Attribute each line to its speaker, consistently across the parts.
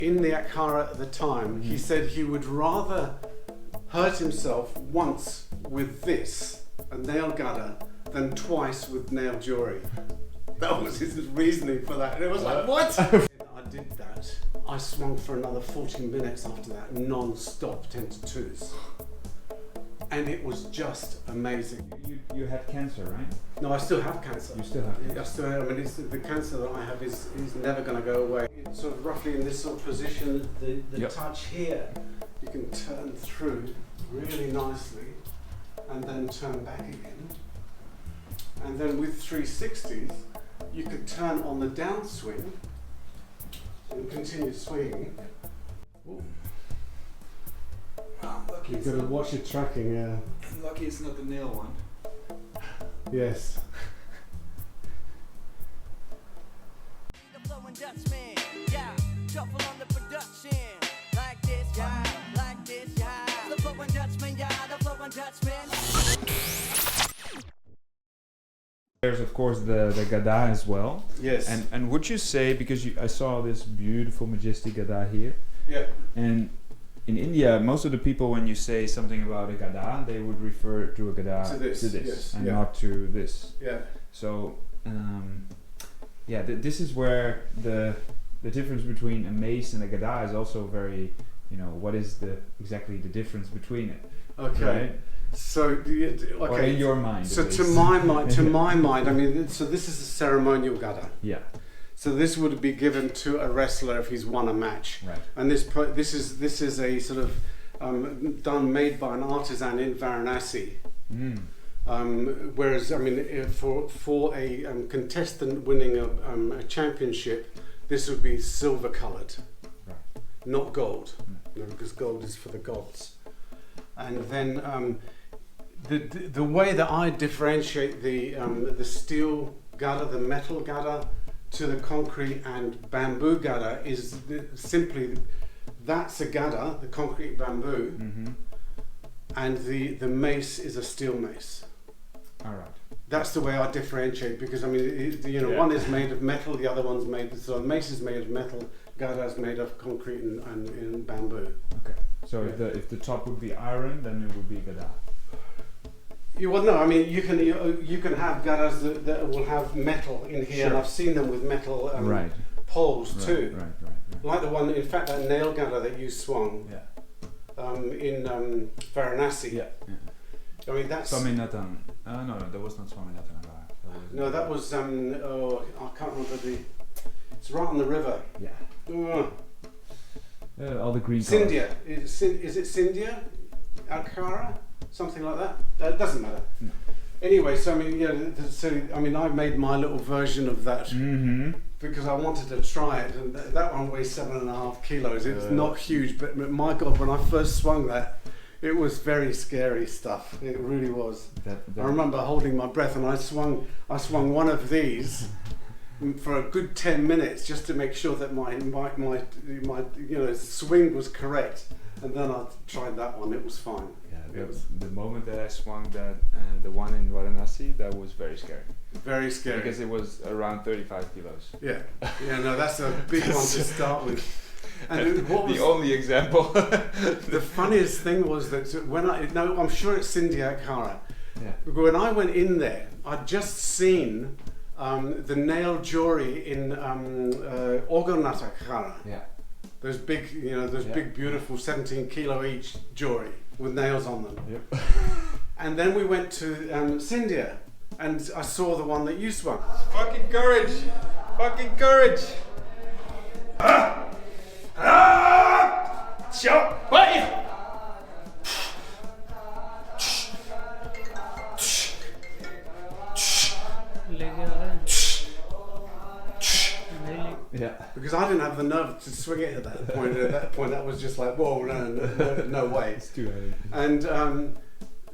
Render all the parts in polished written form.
Speaker 1: in the Akara at the time, he said he would rather hurt himself once with this, a nail Gada, than twice with nail jewelry. That was his reasoning for that. And it was like, what? I did that. I swung for another 40 minutes after that, non-stop 10 to 2s. And it was just amazing.
Speaker 2: You had cancer, right?
Speaker 1: No, I still have cancer.
Speaker 2: You still have cancer?
Speaker 1: I still have. I mean, the cancer that I have is never going to go away. It's sort of roughly in this sort of position, the touch here, you can turn through really nicely and then turn back again. And then with 360s, you could turn on the downswing and continue swinging. Ooh. You've got to watch your tracking, yeah.
Speaker 2: Lucky it's not the nail one.
Speaker 1: Yes.
Speaker 3: The flowing Dutchman, yeah. Shuffle on the production. Like this, yeah. Like this, yeah. The flowing Dutchman, yeah. The flowing Dutchman.
Speaker 2: There's of course the Gada as well.
Speaker 1: Yes.
Speaker 2: And would you say, because I saw this beautiful majestic Gada here.
Speaker 1: Yeah.
Speaker 2: And in India, most of the people, when you say something about a Gada, they would refer to a Gada
Speaker 1: to this, yes,
Speaker 2: and not to this.
Speaker 1: Yeah.
Speaker 2: So, this is where the difference between a mace and a Gada is also very, what is exactly the difference between it?
Speaker 1: Okay.
Speaker 2: Right?
Speaker 1: So, okay.
Speaker 2: Or in your mind.
Speaker 1: So to my mind, I mean, so this is a ceremonial Gada.
Speaker 2: Yeah.
Speaker 1: So this would be given to a wrestler if he's won a match.
Speaker 2: Right.
Speaker 1: And this is a sort of made by an artisan in Varanasi. Whereas, I mean, for a contestant winning a championship, this would be silver coloured,
Speaker 2: right,
Speaker 1: not gold, because gold is for the gods. And then the way that I differentiate the steel Gada, the metal Gada, to the concrete and bamboo Gada is simply that's a Gada, the concrete bamboo, and the mace is a steel mace.
Speaker 2: All right.
Speaker 1: That's the way I differentiate, because I mean, one is made of metal, the other one's made. So the mace is made of metal, Gada is made of concrete and bamboo.
Speaker 2: Okay. So if the top would be iron, then it would be Gada.
Speaker 1: Well, no, I mean you can have Gadas that will have metal in here, and I've seen them with metal poles too.
Speaker 2: Right.
Speaker 1: Like the one, in fact, that nail Gada that you swung in Varanasi.
Speaker 2: Yeah.
Speaker 1: I mean that's.
Speaker 2: Swaminathan. No, that was not Swaminathan.
Speaker 1: No, that was I can't remember It's right on the river.
Speaker 2: Yeah. All the green.
Speaker 1: Scindia. Is it Scindia? Ankara? Something like that. That doesn't matter.
Speaker 2: No.
Speaker 1: Anyway, so I mean, I made my little version of that because I wanted to try it, and that one weighs 7.5 kilos. It's not huge, but my God, when I first swung that, it was very scary stuff. It really was. I remember holding my breath, and I swung one of these for a good 10 minutes just to make sure that my swing was correct, and then I tried that one. It was fine.
Speaker 2: Yeah, the moment that I swung that the one in Varanasi, that was very scary.
Speaker 1: Very scary.
Speaker 2: Because it was around 35 kilos.
Speaker 1: Yeah. No, that's a big one to start with. And what was
Speaker 2: the only example.
Speaker 1: The funniest thing was that I'm sure it's Scindia Akara.
Speaker 2: Yeah.
Speaker 1: When I went in there, I'd just seen the nail jewelry in Ogonat Akara.
Speaker 2: Yeah.
Speaker 1: Those big, big, beautiful 17 kilo each jewelry with nails on them.
Speaker 2: Yep.
Speaker 1: And then we went to Scindia, and I saw the one that you swung.
Speaker 2: Fucking courage! Fucking courage! Yeah.
Speaker 1: Because I didn't have the nerve to swing it at that point. At that point, that was just like, whoa, no way.
Speaker 2: It's too heavy.
Speaker 1: And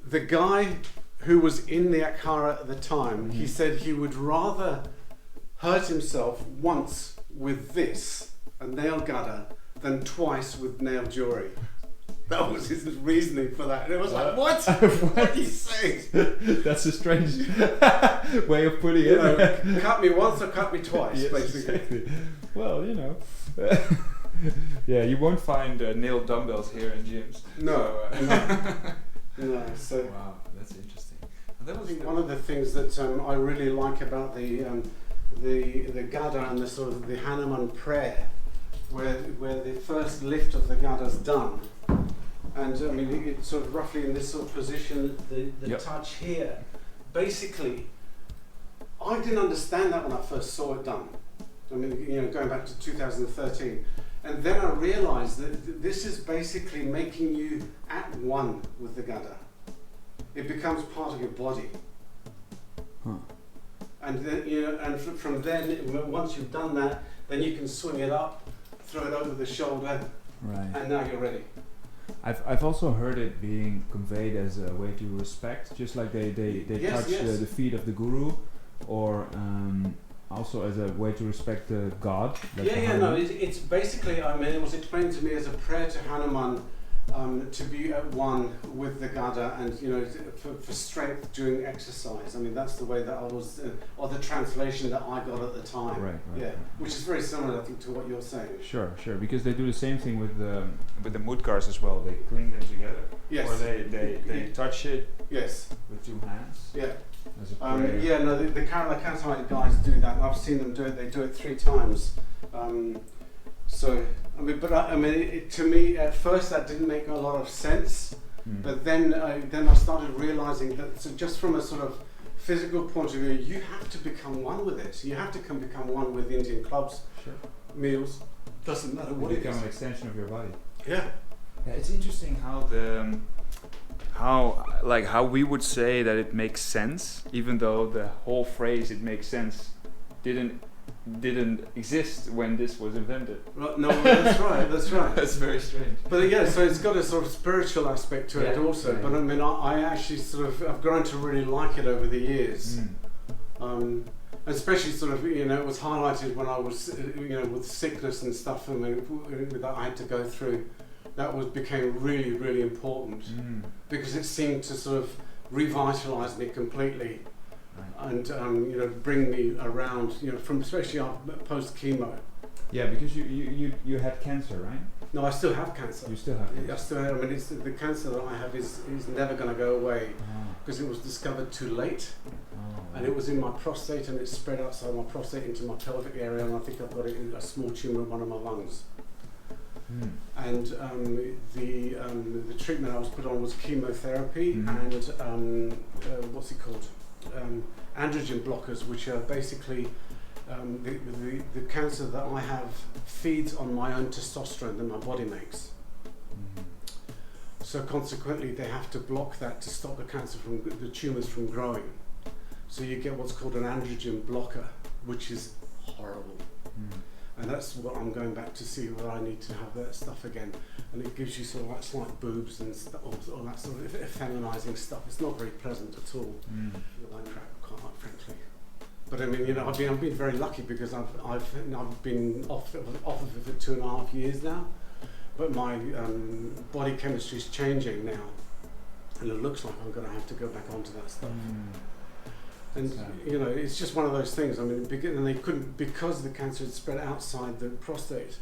Speaker 1: the guy who was in the Akara at the time, he said he would rather hurt himself once with this, a nail Gada, than twice with nail jewelry. That was his reasoning for that. And it was like, what? What are you saying?
Speaker 2: That's a strange way of putting it.
Speaker 1: Cut me once or cut me twice,
Speaker 2: Yes,
Speaker 1: basically.
Speaker 2: Exactly. Well, Yeah, you won't find nailed dumbbells here in gyms.
Speaker 1: No,
Speaker 2: So,
Speaker 1: no. So
Speaker 2: wow, that's interesting. And that
Speaker 1: I
Speaker 2: was
Speaker 1: think one of the things that I really like about the Gada and the sort of the Hanuman prayer, where the first lift of the Gada's done, and I mean it's sort of roughly in this sort of position, the
Speaker 2: Yep.
Speaker 1: touch here. Basically, I didn't understand that when I first saw it done. I mean, you know, going back to 2013, and then I realised that this is basically making you at one with the Gada. It becomes part of your body.
Speaker 2: Huh.
Speaker 1: And then, you know, and from then, once you've done that, then you can swing it up, throw it over the shoulder,
Speaker 2: Right.
Speaker 1: and now you're ready.
Speaker 2: I've also heard it being conveyed as a way to respect, just like they
Speaker 1: Yes,
Speaker 2: touch
Speaker 1: yes.
Speaker 2: the feet of the guru, or also as a way to respect the god. Like the
Speaker 1: No,
Speaker 2: Hanuman.
Speaker 1: it's basically, I mean, it was explained to me as a prayer to Hanuman to be at one with the Gada and, you know, for strength during exercise. I mean, that's the way that I was, or the translation that I got at the time.
Speaker 2: Right.
Speaker 1: Yeah, which is very similar, I think, to what you're saying.
Speaker 2: Sure, because they do the same thing with the mudgars as well. They cling them together,
Speaker 1: Yes.
Speaker 2: or they touch it
Speaker 1: Yes.
Speaker 2: with two hands.
Speaker 1: Yeah.
Speaker 2: As a prayer.
Speaker 1: Yeah, no, the Karatite guys do that. I've seen them do it. They do it 3 times. So, I mean, but I mean, to me, at first that didn't make a lot of sense.
Speaker 2: Mm.
Speaker 1: But then I started realizing that, so just from a sort of physical point of view, you have to become one with it. You have to become one with Indian clubs,
Speaker 2: Sure.
Speaker 1: meals. Doesn't matter what
Speaker 2: You
Speaker 1: it
Speaker 2: become
Speaker 1: is.
Speaker 2: an extension of your body.
Speaker 1: Yeah.
Speaker 2: Yeah, it's interesting how we would say that it makes sense, even though the whole phrase "it makes sense" didn't exist when this was invented.
Speaker 1: Right, no, that's right. That's right.
Speaker 2: That's very strange.
Speaker 1: But yeah, so it's got a sort of spiritual aspect to it
Speaker 2: Yeah,
Speaker 1: also.
Speaker 2: right.
Speaker 1: But I mean, I actually sort of, I've grown to really like it over the years. Especially sort of, you know, it was highlighted when I was, you know, with sickness and stuff, I mean, that I had to go through. That became really, really important because it seemed to sort of revitalise me completely.
Speaker 2: Right.
Speaker 1: And you know, bring me around, you know, from especially post chemo.
Speaker 2: Yeah, because you had cancer, right?
Speaker 1: No, I still have cancer.
Speaker 2: You still have cancer.
Speaker 1: I still have. I mean, it's, the cancer that I have is never going to go away
Speaker 2: Oh.
Speaker 1: because it was discovered too late,
Speaker 2: Oh.
Speaker 1: and it was in my prostate, and it spread outside my prostate into my pelvic area, and I think I've got a small tumour in one of my lungs.
Speaker 2: Mm.
Speaker 1: And the treatment I was put on was chemotherapy
Speaker 2: Mhm.
Speaker 1: and what's it called? Androgen blockers, which are basically the cancer that I have feeds on my own testosterone that my body makes.
Speaker 2: Mm.
Speaker 1: So consequently, they have to block that to stop the tumours from growing. So you get what's called an androgen blocker, which is horrible.
Speaker 2: Mm.
Speaker 1: And that's what I'm going back to see whether I need to have that stuff again. And it gives you sort of like slight boobs and all that sort of effeminizing stuff. It's not very pleasant at all.
Speaker 2: Mm.
Speaker 1: The line track, quite like, frankly. But I mean, you know, I've been very lucky because I've been off of it for 2.5 years now. But my body chemistry is changing now, and it looks like I'm going to have to go back onto that stuff.
Speaker 2: Mm.
Speaker 1: And
Speaker 2: Sad.
Speaker 1: you know, it's just one of those things. I mean, and they couldn't, because the cancer had spread outside the prostate.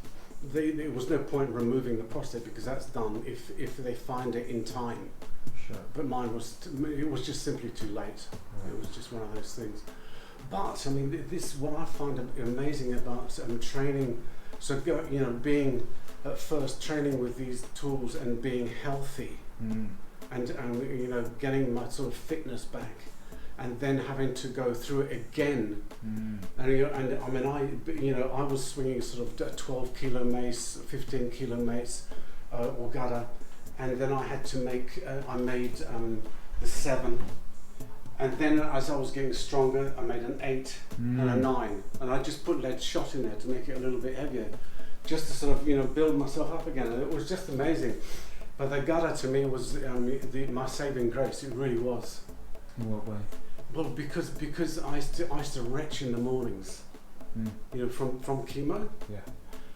Speaker 1: There was no point in removing the prostate because that's done if they find it in time.
Speaker 2: Sure.
Speaker 1: But mine it was just simply too late.
Speaker 2: Right.
Speaker 1: It was just one of those things. But I mean, this what I find amazing about training. So you know, being at first training with these tools and being healthy,
Speaker 2: Mm.
Speaker 1: and you know, getting my sort of fitness back, and then having to go through it again.
Speaker 2: Mm.
Speaker 1: And, you know, and I mean, I was swinging sort of a 12 kilo mace, 15 kilo mace, or Gada, and then I had to I made the 7, and then as I was getting stronger, I made an 8 and a 9, and I just put lead shot in there to make it a little bit heavier, just to sort of, you know, build myself up again, and it was just amazing. But the Gada to me was my saving grace. It really was.
Speaker 2: In what way?
Speaker 1: Well, because I used to retch in the mornings, you know, from chemo,
Speaker 2: Yeah.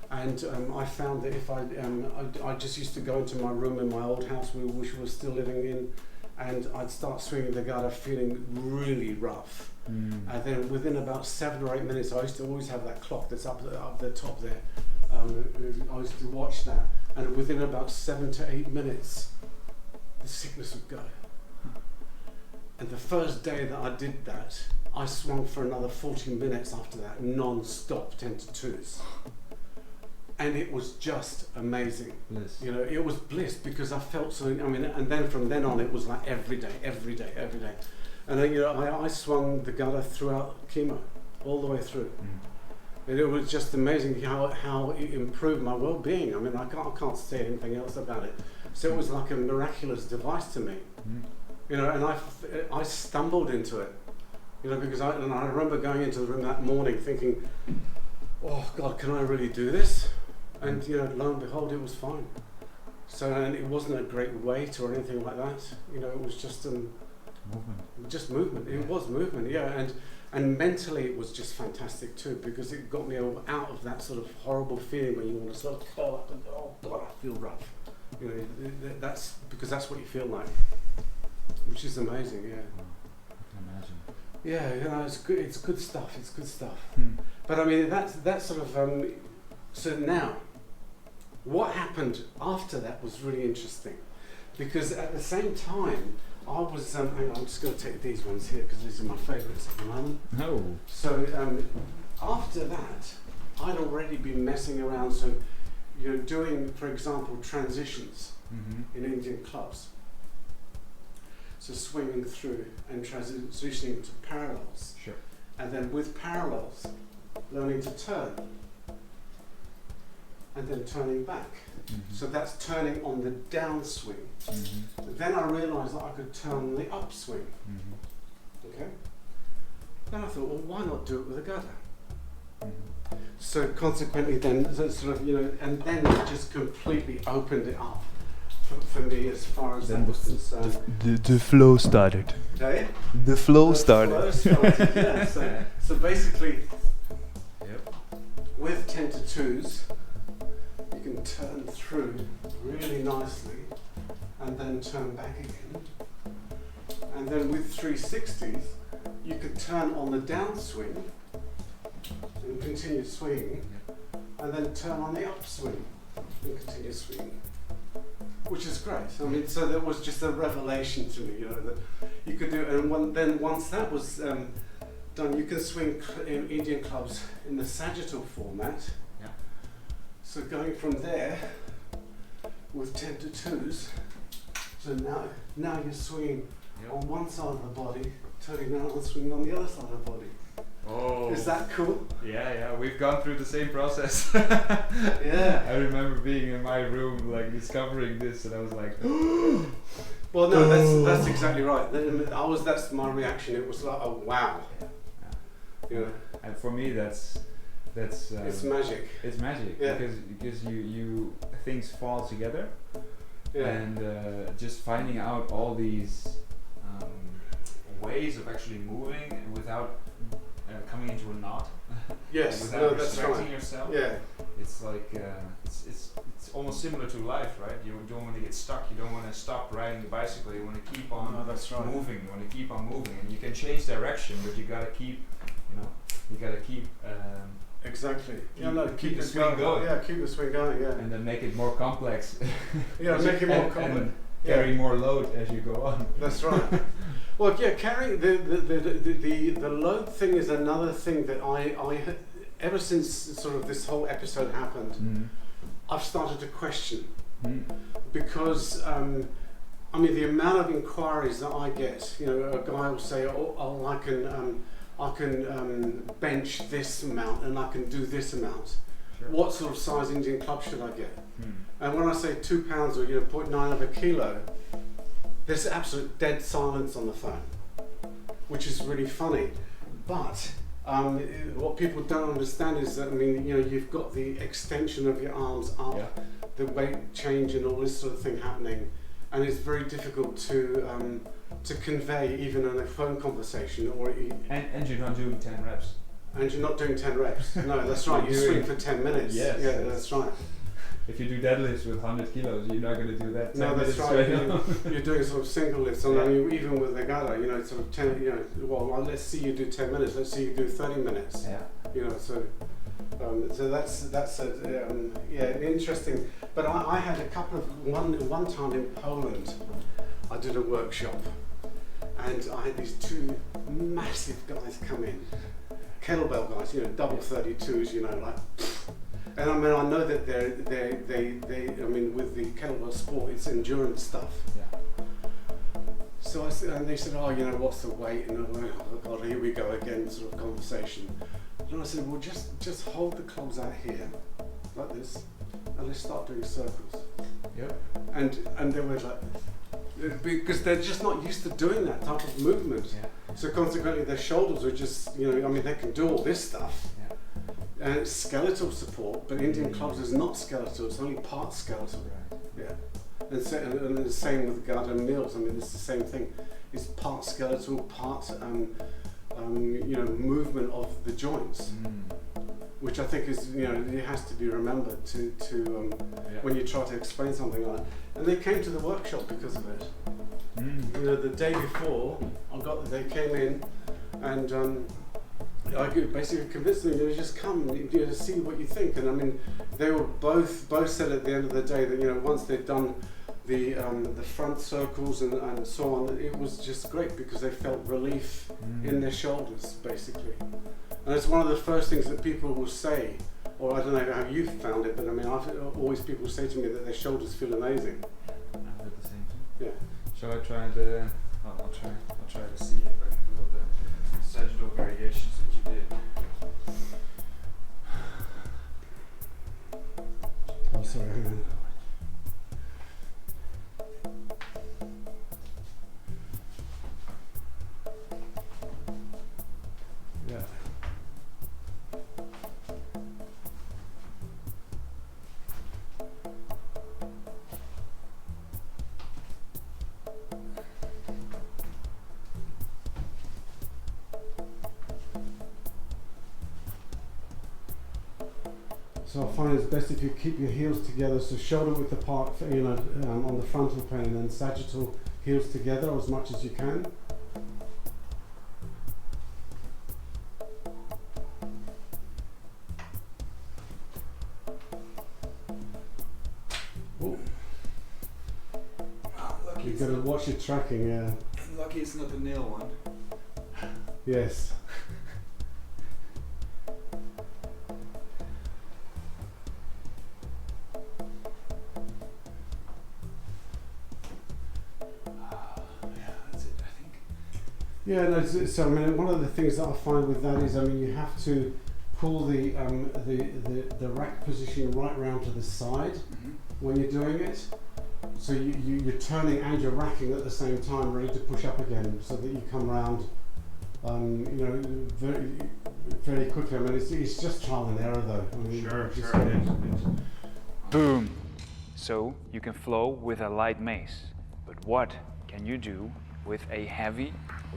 Speaker 1: and I found that if I just used to go into my room in my old house, which we were still living in, and I'd start swinging the Gada feeling really rough,
Speaker 2: Mm.
Speaker 1: and then within about 7 or 8 minutes, I used to always have that clock that's up the top there, I used to watch that, and within about 7 to 8 minutes, the sickness would go. And the first day that I did that, I swung for another 40 minutes after that, non-stop 10 to 2s. And it was just amazing.
Speaker 2: Bliss.
Speaker 1: You know, it was bliss because I felt so, and then from then on it was like every day. And then, I swung the Gada throughout chemo, all the way through. And it was just amazing how it improved my well-being. I mean, I can't say anything else about it. So it was like a miraculous device to me. You know, and I stumbled into it. You know, because I remember going into the room that morning thinking, oh God, can I really do this? And lo and behold, it was fine. So, and it wasn't a great weight or anything like that. You know, it was just movement. Just movement. It was movement, yeah. And mentally, it was just fantastic too, because it got me out of that sort of horrible feeling when you want to sort of curl up and go, oh God, I feel rough. You know, that's because that's what you feel like, which is amazing, yeah.
Speaker 2: I can imagine.
Speaker 1: Yeah, it's good. It's good stuff. It's good stuff. But I mean, that's sort of. So now, what happened after that was really interesting, because at the same time, I was. Hang on, I'm just going to take these ones here because these are my favourites at the moment.
Speaker 2: No.
Speaker 1: So after that, I'd already been messing around. So, doing, for example, transitions in Indian clubs. So swinging through and transitioning to parallels.
Speaker 2: Sure.
Speaker 1: And then with parallels, learning to turn. And then turning back. So that's turning on the downswing. Then I realised that I could turn on the upswing. Okay? Then I thought, well, why not do it with a Gada? So consequently then, sort of, and then it just completely opened it up for me as far as that was concerned.
Speaker 4: The flow started.
Speaker 1: Okay?
Speaker 4: The flow started.
Speaker 1: Yeah. So basically, with 10 to 2s, you can turn through really nicely and then turn back again. And then with 360s, you could turn on the downswing and continue swinging, and then turn on the upswing and continue swinging. Which is great. I mean, so that was just a revelation to me, that you could do. And then once that was done, you can swing in Indian clubs in the sagittal format.
Speaker 2: Yeah.
Speaker 1: So going from there with 10 to 2s. So now you're swinging on one side of the body, turning around and swinging on the other side of the body.
Speaker 2: Oh.
Speaker 1: Is that cool?
Speaker 2: Yeah, we've gone through the same process.
Speaker 1: Yeah.
Speaker 2: I remember being in my room, like discovering this, and I was like,
Speaker 1: well, no, that's exactly right. That's my reaction. It was like, oh wow.
Speaker 2: Yeah. And for me, that's
Speaker 1: it's magic.
Speaker 2: It's magic,
Speaker 1: yeah.
Speaker 2: because you things fall together,
Speaker 1: yeah.
Speaker 2: And just finding out all these ways of actually moving without coming into a knot.
Speaker 1: Yes,
Speaker 2: without
Speaker 1: that's
Speaker 2: restricting
Speaker 1: right.
Speaker 2: yourself.
Speaker 1: Yeah.
Speaker 2: It's like it's almost similar to life, right? You don't want to get stuck. You don't want to stop riding the bicycle. You want to keep on
Speaker 1: that's right.
Speaker 2: moving. You want to keep on moving, and you can change direction, but you gotta keep,
Speaker 1: Exactly.
Speaker 2: Keep the swing going.
Speaker 1: Yeah, keep the swing going. Yeah.
Speaker 2: And then make it more complex.
Speaker 1: Yeah, make it more complex.
Speaker 2: And carry more load as you go on.
Speaker 1: That's right. Well, yeah, carrying the load thing is another thing that I ever since sort of this whole episode happened, I've started to question because I mean the amount of inquiries that I get. A guy will say, "Oh, I can bench this amount and I can do this amount. Sure. What sort of size Indian club should I get?" And when I say 2 pounds or 0.9 of a kilo, there's absolute dead silence on the phone, which is really funny. But what people don't understand is that you've got the extension of your arms up, the weight change and all this sort of thing happening, and it's very difficult to convey even in a phone conversation
Speaker 2: and you're not doing 10 reps.
Speaker 1: And you're not doing 10 reps. No, that's right. You swing for 10 minutes.
Speaker 2: Yes.
Speaker 1: Yeah, that's right.
Speaker 2: If you do deadlifts with 100 kilos, you're not going to do that.
Speaker 1: No, that's right. You're doing sort of single lifts, and then even with the Gada, sort of 10. Well, let's see you do 10 minutes. Let's see you do 30 minutes.
Speaker 2: Yeah.
Speaker 1: So So that's interesting. But I had a couple of one time in Poland, I did a workshop, and I had these two massive guys come in, kettlebell guys, double 32s, like. And I mean, I know that I mean, with the kettlebell sport, it's endurance stuff.
Speaker 2: Yeah.
Speaker 1: So I said, and they said, oh, what's the weight? And I went, oh God, here we go again, sort of conversation. And I said, well, just hold the clogs out here, like this, and let's start doing circles.
Speaker 2: Yep.
Speaker 1: And they were like, because they're just not used to doing that type of movement.
Speaker 2: Yeah.
Speaker 1: So consequently, their shoulders are just, I mean, they can do all this stuff.
Speaker 2: Yeah.
Speaker 1: And it's skeletal support, but Indian clubs is not skeletal, it's only part skeletal.
Speaker 2: Right.
Speaker 1: Yeah. And the same with Gada meals, I mean, it's the same thing. It's part skeletal, part movement of the joints, which I think is, it has to be remembered to when you try to explain something like that. And they came to the workshop because of it. The day before, they came in, and I basically convinced them, just come and see what you think. And I mean, they were both said at the end of the day that once they'd done the front circles and so on, it was just great because they felt relief in their shoulders, basically. And it's one of the first things that people will say, or I don't know how you found it, but I mean, always people say to me that their shoulders feel amazing.
Speaker 2: I've heard the same thing.
Speaker 1: Yeah.
Speaker 2: Shall I try the? I'll try to see if I can do all the sagittal variations that you did.
Speaker 1: Oh, sorry. Hang on. Yeah. So I find it's best if you keep your heels together, so shoulder width apart, on the frontal plane, and then sagittal heels together as much as you can. You've got to watch your tracking, yeah.
Speaker 2: Lucky it's not the nail one.
Speaker 1: Yes. Yeah, no, so I mean, one of the things that I find with that is, I mean, you have to pull the rack position right round to the side when you're doing it. So you're turning and you're racking at the same time, ready to push up again, so that you come round, very, very quickly. I mean, it's just trial and error, though. I mean,
Speaker 2: Sure, it is. Boom. So you can flow with a light mace, but what can you do with a heavy,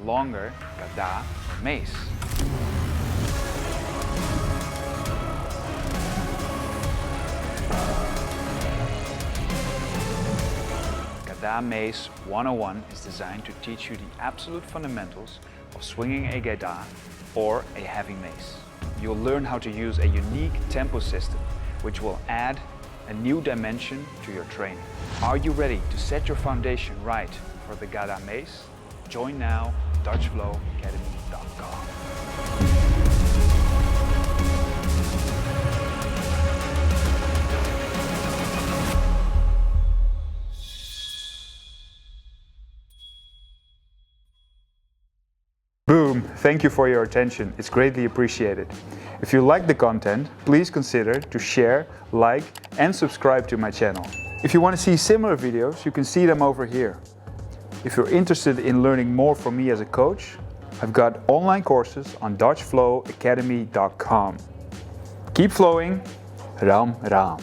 Speaker 2: longer Gada or mace? Gada Mace 101 is designed to teach you the absolute fundamentals of swinging a Gada or a heavy mace. You'll learn how to use a unique tempo system, which will add a new dimension to your training. Are you ready to set your foundation right for the Gada Mace? Join now, DutchFlowAcademy.com. Boom! Thank you for your attention. It's greatly appreciated. If you like the content, please consider to share, like, and subscribe to my channel. If you want to see similar videos, you can see them over here. If you're interested in learning more from me as a coach, I've got online courses on DutchFlowAcademy.com. Keep flowing. Ram Ram.